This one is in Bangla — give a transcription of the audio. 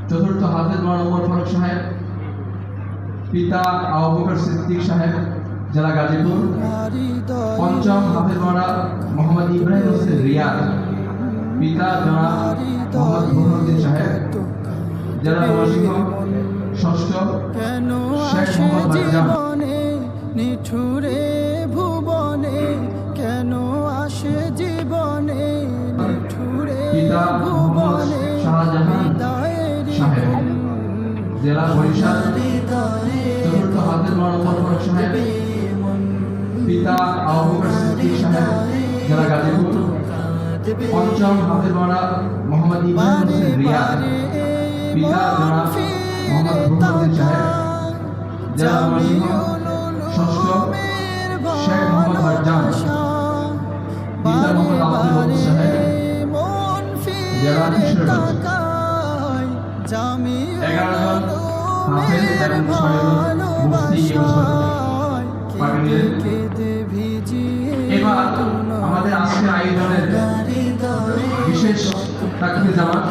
চতুর্থ হাফেজ মাওলানা ওমর ফারুক সাহেব, পিতা আবু বকর সিদ্দিক সাহেব, জেলা গাজীপুর। পঞ্চম হাফেজ মাওলানা মোহাম্মদ ইব্রাহিম হোসেন রিয়াদ, পিতা জনাব মোহাম্মদ বুরহানুদ্দিন সাহেব, জেলা নরসিংহ। ষষ্ঠ শেখ মোহাম্মদ ভাইজান, নিঠুরে ভুবনে কেন আসে জীবনে, নিঠুরে পিতা মোহাম্মদ শাহজাহান সাহেব, জেলা বরিশাল। চতুর্থ হাফেজ মাওলানা ওমর ফারুক সাহেব, পিতা আবু বকর সিদ্দিক সাহেব, জেলা গাজীপুর। পঞ্চম হাফেজ মাওলানা মোহাম্মদ ইব্রাহিম হোসেন রিয়াদ, পিতা জনাব মোহাম্মদ বুরহানুদ্দিন সাহেব, জেলা নরসিংহ। ষষ্ঠ শেখ মোহাম্মদ ভাইজান, পিতা মোহাম্মদ আব্দুল হক সাহেব, জেলা কিশোরগঞ্জ। 11 জন হাফেজ এবং 6 জন মুফতি পাঠিয়ে। এবার আমাদের আজকের আয়োজনের বিশেষ তাকবীর জামাত